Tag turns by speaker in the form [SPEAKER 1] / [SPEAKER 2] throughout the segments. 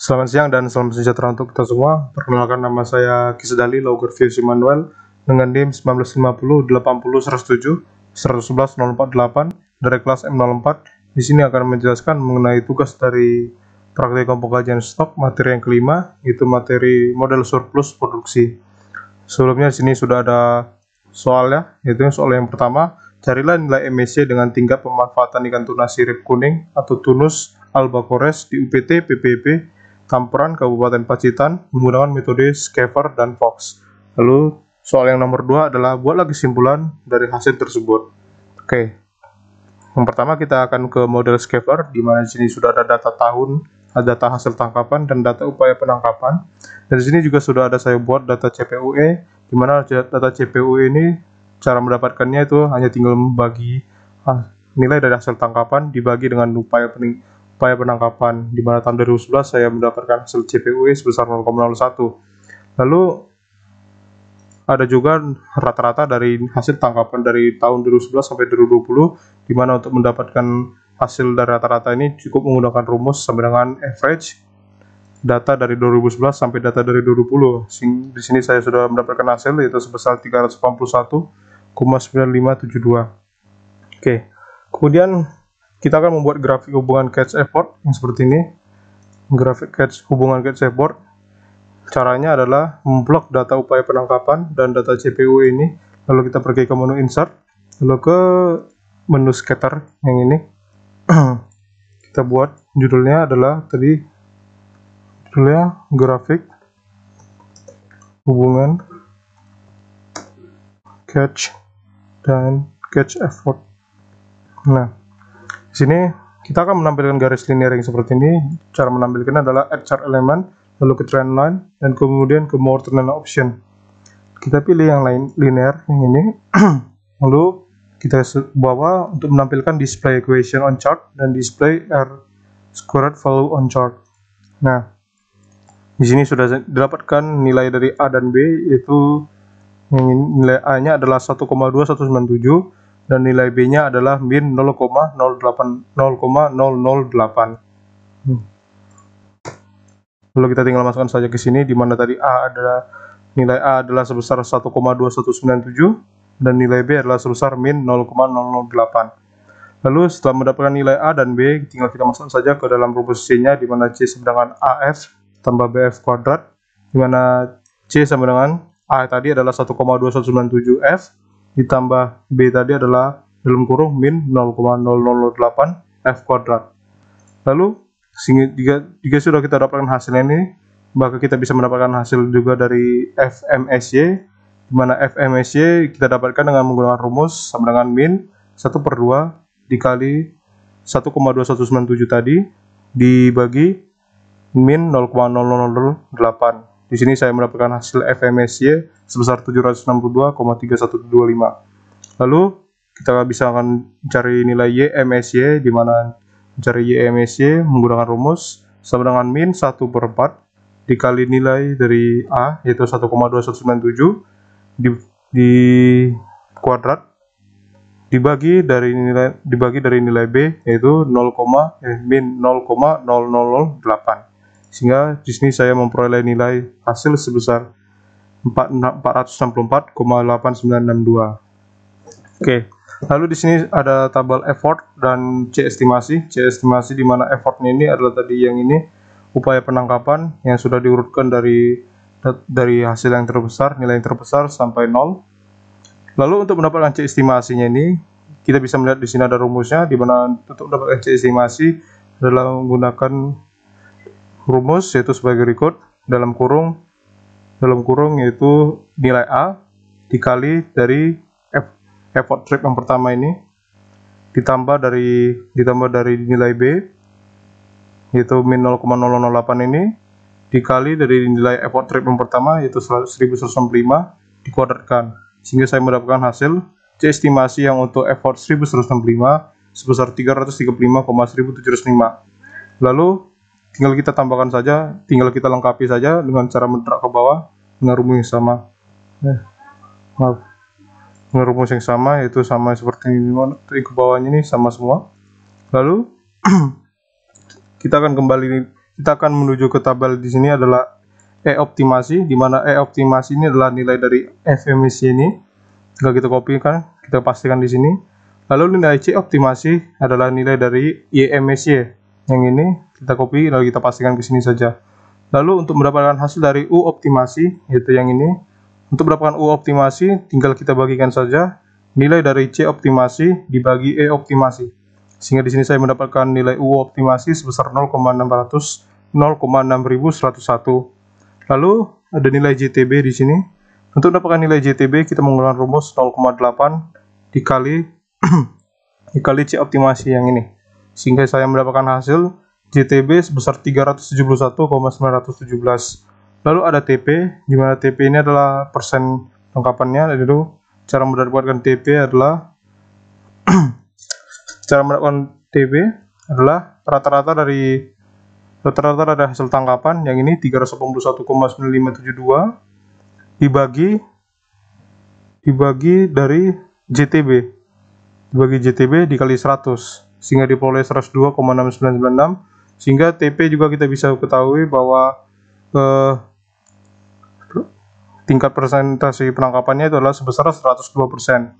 [SPEAKER 1] Selamat siang dan salam sejahtera untuk kita semua. Perkenalkan, nama saya Kisdali Logger Vius Immanuel dengan NIM 1950 80 107 111 048 dari kelas M04. Di sini akan menjelaskan mengenai tugas dari praktikum pengkajian stok materi yang kelima, yaitu materi model surplus produksi. Sebelumnya di sini sudah ada soalnya, yaitu soal yang pertama, carilah nilai MSC dengan tingkat pemanfaatan ikan tuna sirip kuning atau tunus albacores di UPT PPP Tamperan Kabupaten Pacitan menggunakan metode Schaefer dan Fox. Lalu soal yang nomor 2 adalah buatlah kesimpulan dari hasil tersebut. Oke. Yang pertama kita akan ke model Schaefer, di mana di sini sudah ada data tahun, ada data hasil tangkapan dan data upaya penangkapan. Dan di sini juga sudah ada saya buat data CPUE, di mana data CPUE ini cara mendapatkannya itu hanya tinggal membagi nilai dari hasil tangkapan dibagi dengan upaya penangkapan, di mana tahun 2011 saya mendapatkan hasil CPUE sebesar 0,01. Lalu ada juga rata-rata dari hasil tangkapan dari tahun 2011 sampai 2020, di mana untuk mendapatkan hasil dari rata-rata ini cukup menggunakan rumus sama dengan average data dari 2011 sampai data dari 2020. Di sini saya sudah mendapatkan hasil yaitu sebesar 381,9572. Oke. Kemudian kita akan membuat grafik hubungan catch effort yang seperti ini. Grafik hubungan catch effort. Caranya adalah memblok data upaya penangkapan dan data CPU ini. Lalu kita pergi ke menu insert, lalu ke menu scatter yang ini. Kita buat judulnya adalah judulnya grafik hubungan catch dan catch effort. Nah, di sini kita akan menampilkan garis linear yang seperti ini. Cara menampilkannya adalah add chart element, lalu ke trend line, dan kemudian ke more trend line option. Kita pilih yang lain linear yang ini. Lalu kita bawa untuk menampilkan display equation on chart dan display R squared value on chart. Nah, di sini sudah didapatkan nilai dari A dan B, yaitu nilai A-nya adalah 1,2197 dan nilai B-nya adalah min 0,008. Lalu kita tinggal masukkan saja ke sini, di mana tadi nilai A adalah sebesar 1,2197 dan nilai B adalah sebesar min 0,008. Lalu setelah mendapatkan nilai A dan B, tinggal kita masukkan saja ke dalam rumus C-nya, di mana C sama dengan AF tambah BF kuadrat, di mana C sama dengan A tadi adalah 1,2197F ditambah B tadi adalah dalam kurung min 0,008 F kuadrat. Lalu jika sudah kita dapatkan hasilnya ini, maka kita bisa mendapatkan hasil juga dari FMSY, di mana FMSY kita dapatkan dengan menggunakan rumus sama dengan min 1/2 dikali 1,2197 tadi dibagi min 0,0008. Di sini saya mendapatkan hasil FMSY sebesar 762,3125. Lalu kita bisa akan mencari nilai YMSY, di mana mencari YMSY menggunakan rumus sama dengan min 1/4 dikali nilai dari A yaitu 1,2197 di kuadrat dibagi dari nilai B yaitu min 0,0008. Sehingga di sini saya memperoleh nilai hasil sebesar 464,8962. Oke, lalu di sini ada tabel effort dan C estimasi. C estimasi di mana effortnya ini adalah tadi yang ini upaya penangkapan yang sudah diurutkan dari hasil yang terbesar, nilai yang terbesar sampai 0. Lalu untuk mendapatkan C estimasinya ini, kita bisa melihat di sini ada rumusnya, di mana untuk mendapatkan C estimasi adalah menggunakan rumus yaitu sebagai berikut, dalam kurung yaitu nilai A dikali dari effort trip yang pertama ini ditambah dari nilai B yaitu min 0,008 ini dikali dari nilai effort trip yang pertama yaitu 1105 dikuadratkan, sehingga saya mendapatkan hasil C estimasi yang untuk effort 1105 sebesar 335,1705. Lalu tinggal kita tambahkan saja, tinggal kita lengkapi saja dengan cara menderak ke bawah dengan rumus yang sama. Dengan rumus yang sama, yaitu sama seperti ini, ke bawahnya ini sama semua. Lalu kita akan kembali kita akan menuju ke tabel di sini adalah E-optimasi, di mana E-optimasi ini adalah nilai dari F-emisi ini. Tinggal kita kopikan, kita pastikan di sini. Lalu nilai C-optimasi adalah nilai dari Y-emisi. Yang ini kita copy, lalu kita pastikan ke sini saja. Lalu untuk mendapatkan hasil dari U-optimasi, yaitu yang ini. Untuk mendapatkan U-optimasi, tinggal kita bagikan saja nilai dari C-optimasi dibagi E-optimasi. Sehingga di sini saya mendapatkan nilai U-optimasi sebesar 0,6101. Lalu ada nilai JTB di sini. Untuk mendapatkan nilai JTB kita menggunakan rumus 0,8 dikali dikali C optimasi yang ini. Sehingga saya mendapatkan hasil JTB sebesar 371,917. Lalu ada TP, di mana TP ini adalah persen lengkapannya. Dan itu cara mendapatkan TP adalah rata-rata dari hasil tangkapan yang ini 381,9572 dibagi dari JTB, dikali 100 sehingga diperoleh 102,6996. Sehingga TP juga kita bisa ketahui bahwa tingkat persentase penangkapannya itu adalah sebesar 102%,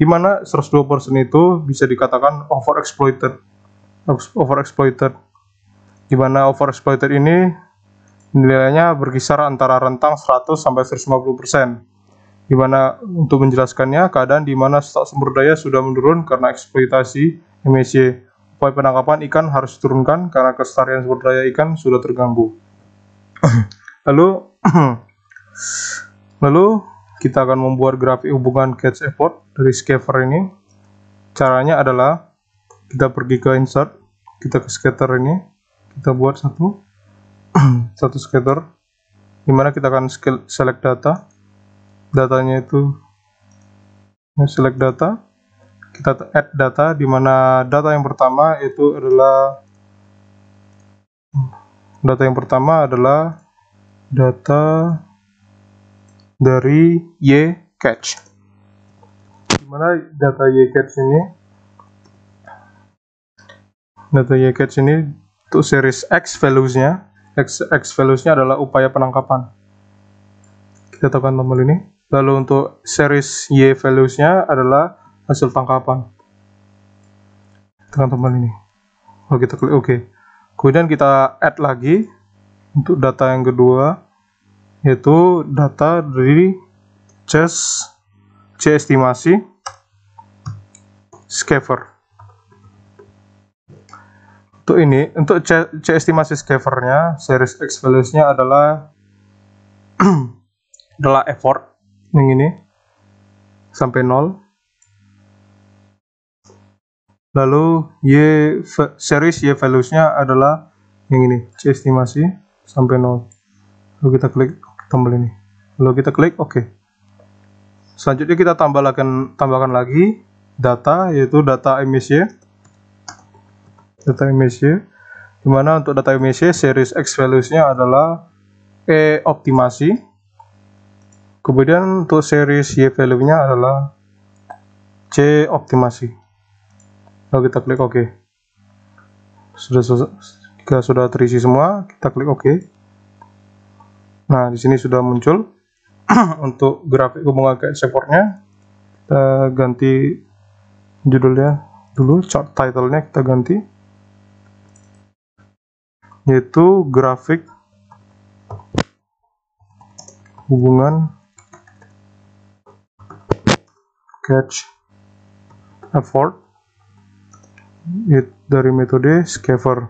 [SPEAKER 1] di mana 102% itu bisa dikatakan overexploited, di mana overexploited ini nilainya berkisar antara rentang 100 sampai 150%. Di mana untuk menjelaskannya, keadaan di mana stok sumber daya sudah menurun karena eksploitasi MSY. Upaya penangkapan ikan harus diturunkan karena kelestarian sumber daya ikan sudah terganggu. Lalu kita akan membuat grafik hubungan catch effort dari scaver ini. Caranya adalah kita pergi ke insert, kita ke scatter ini, kita buat satu scatter, dimana kita akan select datanya itu select data, kita add data, dimana data yang pertama adalah data dari Y catch, dimana data Y catch ini untuk series X values-nya adalah upaya penangkapan. Kita tekan tombol ini. Lalu untuk series Y values-nya adalah hasil tangkapan. Tekan tombol ini. Lalu kita klik OK. Kemudian kita add lagi untuk data yang kedua, yaitu data dari C estimasi scaver. Untuk C estimasi scavernya, series X values-nya adalah effort yang ini sampai 0. Lalu series Y values-nya adalah yang ini, C estimasi sampai 0. Lalu kita klik tombol ini. Lalu kita klik OK. Selanjutnya kita tambahkan lagi data, yaitu data emisi. Dimana untuk data emisi series X values-nya adalah E optimasi. Kemudian untuk series Y value-nya adalah C optimasi. Lalu kita klik OK. Jika sudah terisi semua, kita klik OK. Nah, di sini sudah muncul. Untuk grafik hubungan catch effort-nya, kita ganti judulnya dulu, chart title-nya kita ganti, yaitu grafik hubungan catch effort dari metode scaver.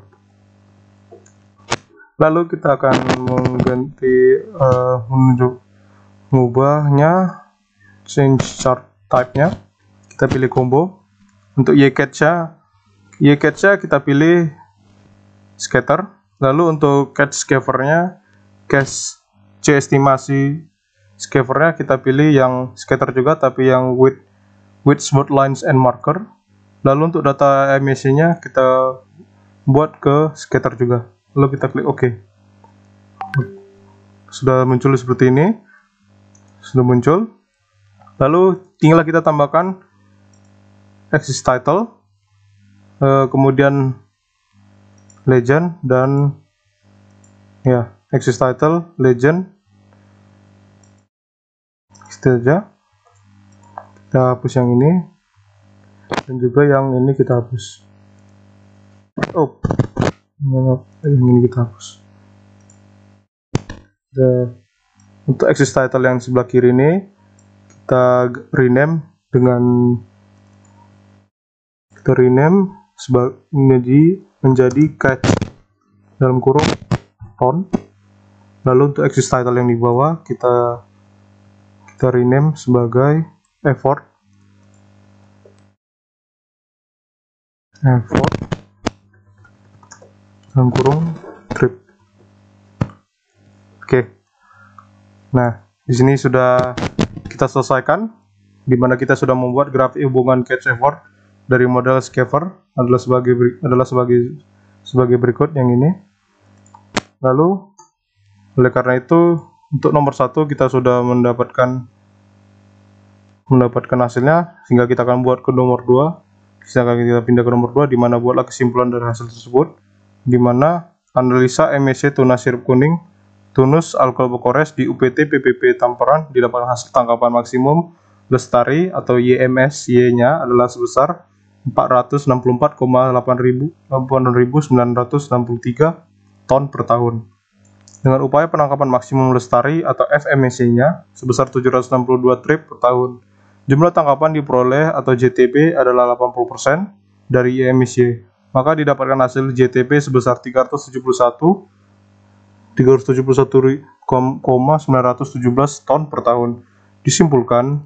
[SPEAKER 1] Lalu kita akan mengganti mengubahnya, change chart type-nya, kita pilih combo. Untuk Y catch-nya kita pilih scatter. Lalu untuk catch scaver-nya, catch C estimasi scaver-nya kita pilih yang scatter juga, tapi yang with smooth lines and marker. Lalu untuk data emisi-nya kita buat ke scatter juga. Lalu kita klik OK. Sudah muncul seperti ini. Lalu tinggal kita tambahkan axis title, kemudian legend dan ya, exist title, legend, itu aja. Kita hapus yang ini, dan juga yang ini kita hapus. Oh, yang ini kita hapus. Untuk exist title yang sebelah kiri ini kita rename menjadi catch dalam kurung ton. Lalu untuk exist title yang di bawah kita rename sebagai effort dalam kurung trip. Oke. Nah, di sini sudah kita selesaikan, di mana kita sudah membuat grafik hubungan catch effort dari model Scaver adalah sebagai berikut yang ini. Lalu oleh karena itu untuk nomor 1 kita sudah mendapatkan hasilnya, sehingga kita akan buat ke nomor 2. Kita pindah ke nomor 2, di mana buatlah kesimpulan dari hasil tersebut, di mana analisa MSC tunas sirup kuning tunus alkohol berkores di UPT PPP Tamperan didapatkan hasil tangkapan maksimum lestari atau YMSY-nya adalah sebesar 464.8.963 ton per tahun. Dengan upaya penangkapan maksimum lestari atau FMSY-nya sebesar 762 trip per tahun. Jumlah tangkapan diperoleh atau JTP adalah 80% dari YMSY. Maka didapatkan hasil JTP sebesar 371,917 ton per tahun. Disimpulkan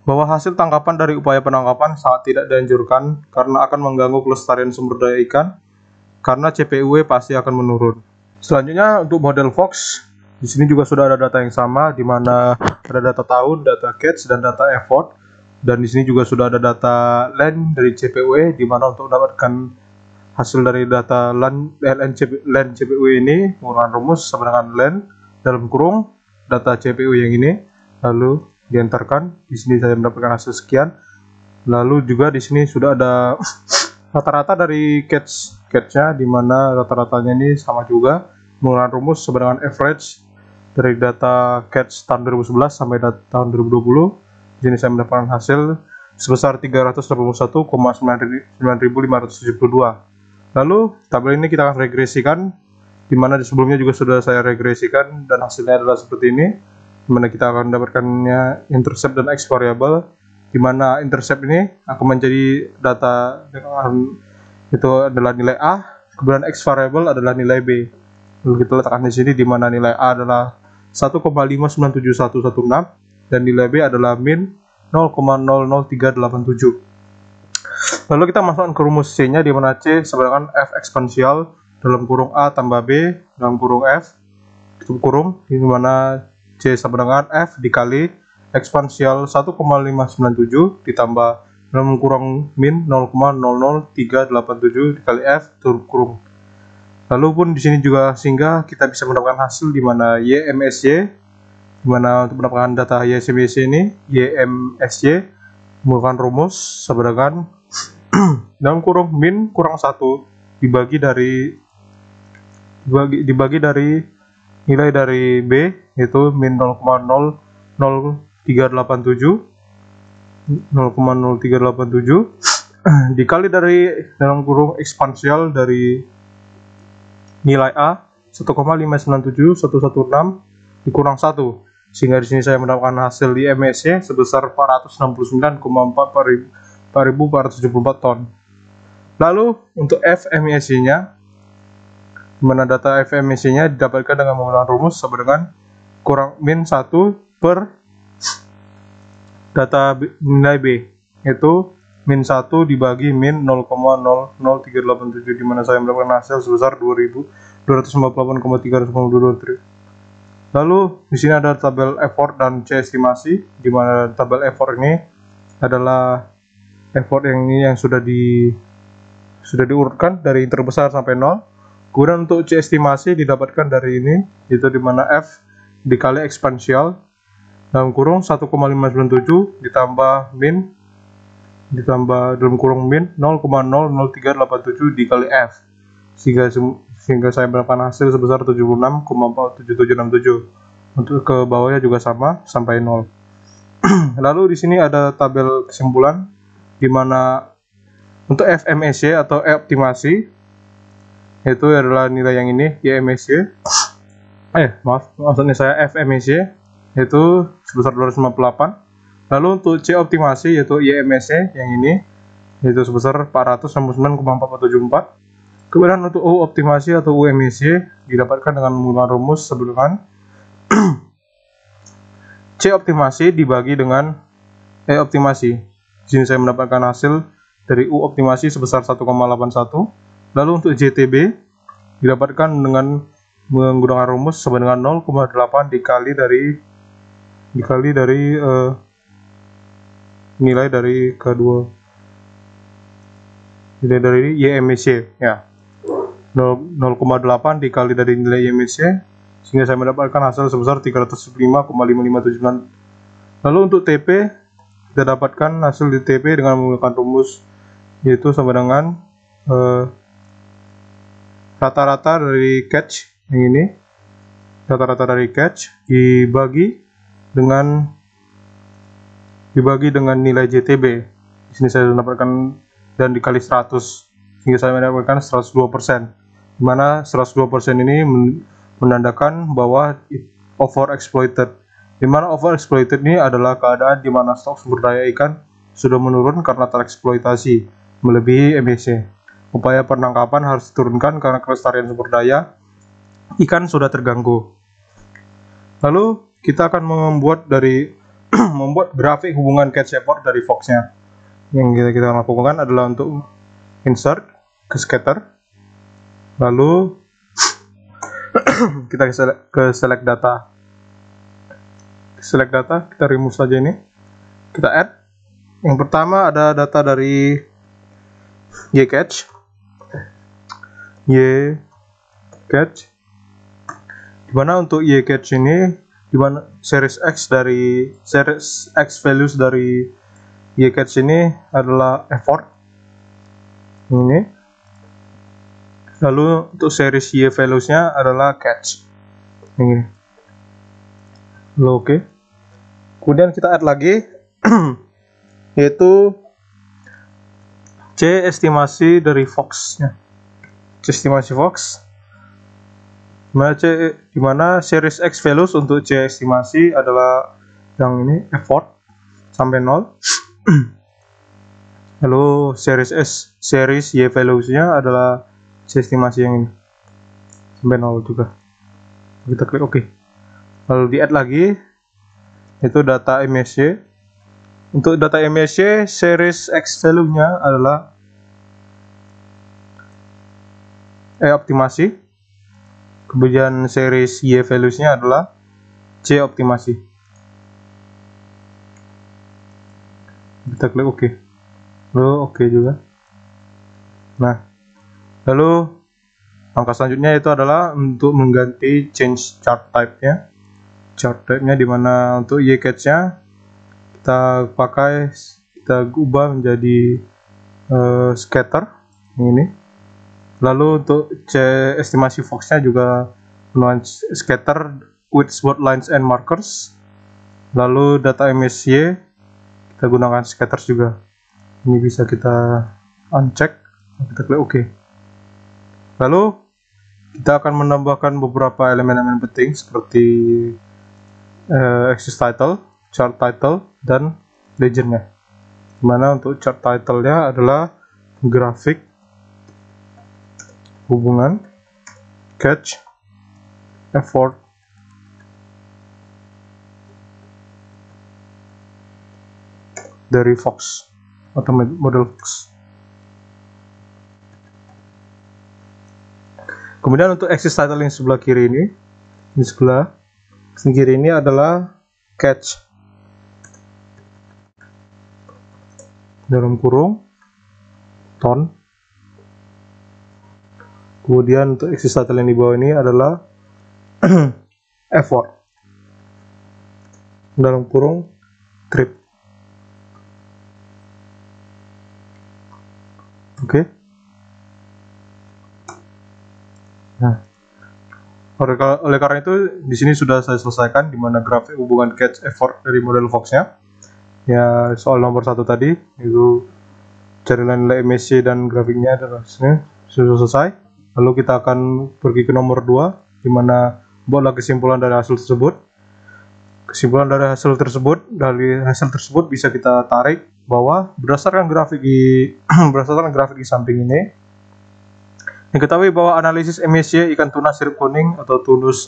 [SPEAKER 1] bahwa hasil tangkapan dari upaya penangkapan sangat tidak dianjurkan karena akan mengganggu kelestarian sumber daya ikan, karena CPUW pasti akan menurun. Selanjutnya untuk model Fox, di sini juga sudah ada data yang sama, di mana ada data tahun, data catch, dan data effort. Dan di sini juga sudah ada data land dari CPUW, di mana untuk mendapatkan hasil dari data land CPUW ini menggunakan rumus sama dengan land dalam kurung data CPU yang ini, lalu diantarkan. Di sini saya mendapatkan hasil sekian. Lalu juga di sini sudah ada rata-rata dari catch-nya, di mana rata-ratanya ini sama juga menggunakan rumus sama dengan average dari data catch tahun 2011 sampai tahun 2020. Di sini saya mendapatkan hasil sebesar 381,9.572. Lalu tabel ini kita akan regresikan, di mana di sebelumnya juga sudah saya regresikan dan hasilnya adalah seperti ini, di mana kita akan mendapatkannya intercept dan X variable, di mana intercept ini akan menjadi data itu adalah nilai A, kemudian X variable adalah nilai B. Lalu kita letakkan di sini, di mana nilai A adalah 1,597116 dan nilai B adalah min 0,00387. Lalu kita masukkan ke rumus C-nya, di mana C sama dengan F eksponensial dalam kurung A tambah B dalam kurung F tutup kurung, di mana C sama dengan F dikali eksponensial 1,597 ditambah dalam kurung min 0,00387 dikali F tutup kurung. Lalu pun di sini juga sehingga kita bisa mendapatkan hasil, di mana YMSY, di mana untuk mendapatkan data YMSY ini, YMSY menggunakan rumus sama dengan dalam kurung min kurang 1 dibagi dari nilai dari B, yaitu min 0,0387 dikali dari dalam kurung eksponensial dari nilai A 1,597.116 dikurang 1, sehingga di sini saya mendapatkan hasil di MSC sebesar 469,474 ton. Lalu untuk FMSC-nya, mana data FMSC-nya didapatkan dengan menggunakan rumus sama dengan kurang min 1 per data nilai B, yaitu min 1 dibagi min 0,00387, di mana saya mendapatkan hasil sebesar 2.258,382 triliun. Lalu di sini ada tabel effort dan C estimasi, di mana tabel effort ini adalah effort yang sudah diurutkan dari yang terbesar sampai 0. Kemudian untuk C estimasi didapatkan dari ini, yaitu di mana F dikali eksponensial dalam kurung 1,597 ditambah dalam kurung min 0,00387 dikali F, sehingga sehingga saya mendapatkan hasil sebesar 76,47767. Untuk ke bawahnya juga sama sampai 0. Lalu di sini ada tabel kesimpulan di mana untuk FMSY atau optimasi itu adalah nilai yang ini, YMSY. Maksudnya saya FMSY yaitu sebesar 258. Lalu untuk C optimasi yaitu YMSY yang ini yaitu sebesar 469,4474. Kemudian untuk U optimasi atau UMSY didapatkan dengan menggunakan rumus sebelumnya C optimasi dibagi dengan E optimasi. Di sini saya mendapatkan hasil dari U optimasi sebesar 1,81. Lalu untuk JTB didapatkan dengan menggunakan rumus sama dengan 0,8 dikali dari nilai dari kedua nilai dari YMSY ya, 0,8 dikali dari nilai YMSY, sehingga saya mendapatkan hasil sebesar 305,5579. Lalu untuk TP kita dapatkan hasil di TP dengan menggunakan rumus yaitu sama dengan rata-rata dari catch yang ini, rata-rata dari catch dibagi dengan nilai JTB. Di sini saya mendapatkan dan dikali 100 sehingga saya mendapatkan 102%. Di mana 102% ini menandakan bahwa overexploited. Di mana overexploited ini adalah keadaan di mana stok sumber daya ikan sudah menurun karena tereksploitasi melebihi MSC. Upaya penangkapan harus diturunkan karena kelestarian sumber daya ikan sudah terganggu. Lalu kita akan membuat membuat grafik hubungan catch effort dari Fox-nya. Yang kita lakukan adalah untuk insert ke scatter, lalu kita ke select data. Select data, kita remove saja ini, kita add. Yang pertama ada data dari YCatch, dimana untuk YCatch ini, dimana series X values dari YCatch ini adalah effort ini. Lalu untuk series Y values-nya adalah catch ini. Lalu oke. Kemudian kita add lagi yaitu C estimasi dari Fox-nya. C estimasi Fox. Dimana series X values untuk C estimasi adalah yang ini, effort sampai 0. Lalu series Y values-nya adalah C estimasi yang ini sampai 0 juga. Kita klik OK. Lalu di add lagi itu data MSY. Untuk data MSY series X value-nya adalah optimasi. Kemudian series Y values-nya adalah C optimasi. Kita klik OK. Lalu OK juga. Nah, lalu langkah selanjutnya itu adalah untuk mengganti change chart type-nya. Chart type-nya dimana untuk YCatch-nya kita ubah menjadi scatter ini. Lalu untuk estimasi Fox-nya juga menggunakan scatter with sword lines and markers. Lalu data MSY kita gunakan scatters juga. Ini bisa kita uncheck, kita klik OK. Lalu kita akan menambahkan beberapa elemen-elemen penting seperti axis title, chart title, dan legend-nya. Dimana untuk chart title-nya adalah grafik hubungan catch effort dari Fox atau model Fox. Kemudian untuk axis title yang sebelah kiri ini, di sebelah kiri ini adalah catch dalam kurung ton. Kemudian untuk axis title yang di bawah ini adalah effort dalam kurung trip. Oke. Nah, oleh karena itu di sini sudah saya selesaikan di mana grafik hubungan catch effort dari model Fox-nya. Ya, soal nomor 1 tadi itu cari nilai MSC dan grafiknya adalah sudah selesai. Lalu kita akan pergi ke nomor 2 di mana buatlah kesimpulan dari hasil tersebut. Kesimpulan dari hasil tersebut bisa kita tarik bahwa berdasarkan grafik di berdasarkan grafik di samping ini diketahui bahwa analisis MSC ikan tuna sirip kuning atau Tunus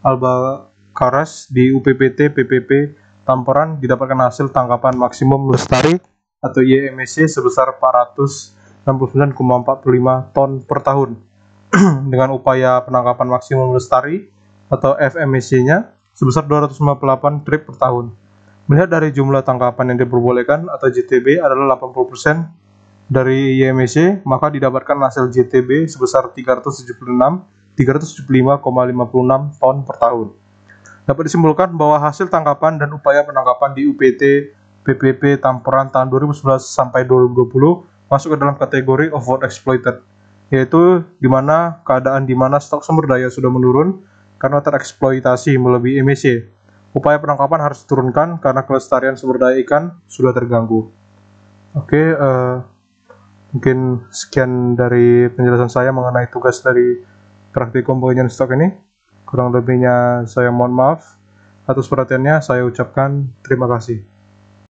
[SPEAKER 1] albacaras di UPPT PPP Tamperan didapatkan hasil tangkapan maksimum lestari atau YMSC sebesar 469,45 ton per tahun dengan upaya penangkapan maksimum lestari atau FMSC-nya sebesar 258 trip per tahun. Melihat dari jumlah tangkapan yang diperbolehkan atau JTB adalah 80% dari YMSC, maka didapatkan hasil JTB sebesar 375,56 ton per tahun. Dapat disimpulkan bahwa hasil tangkapan dan upaya penangkapan di UPT PPP Tamperan tahun 2011 sampai 2020 masuk ke dalam kategori overexploited, yaitu di mana keadaan di mana stok sumber daya sudah menurun karena tereksploitasi melebihi MSC. Upaya penangkapan harus diturunkan karena kelestarian sumber daya ikan sudah terganggu. Oke, mungkin sekian dari penjelasan saya mengenai tugas dari praktikum pengujian stok ini. Kurang lebihnya saya mohon maaf. Atas perhatiannya saya ucapkan terima kasih.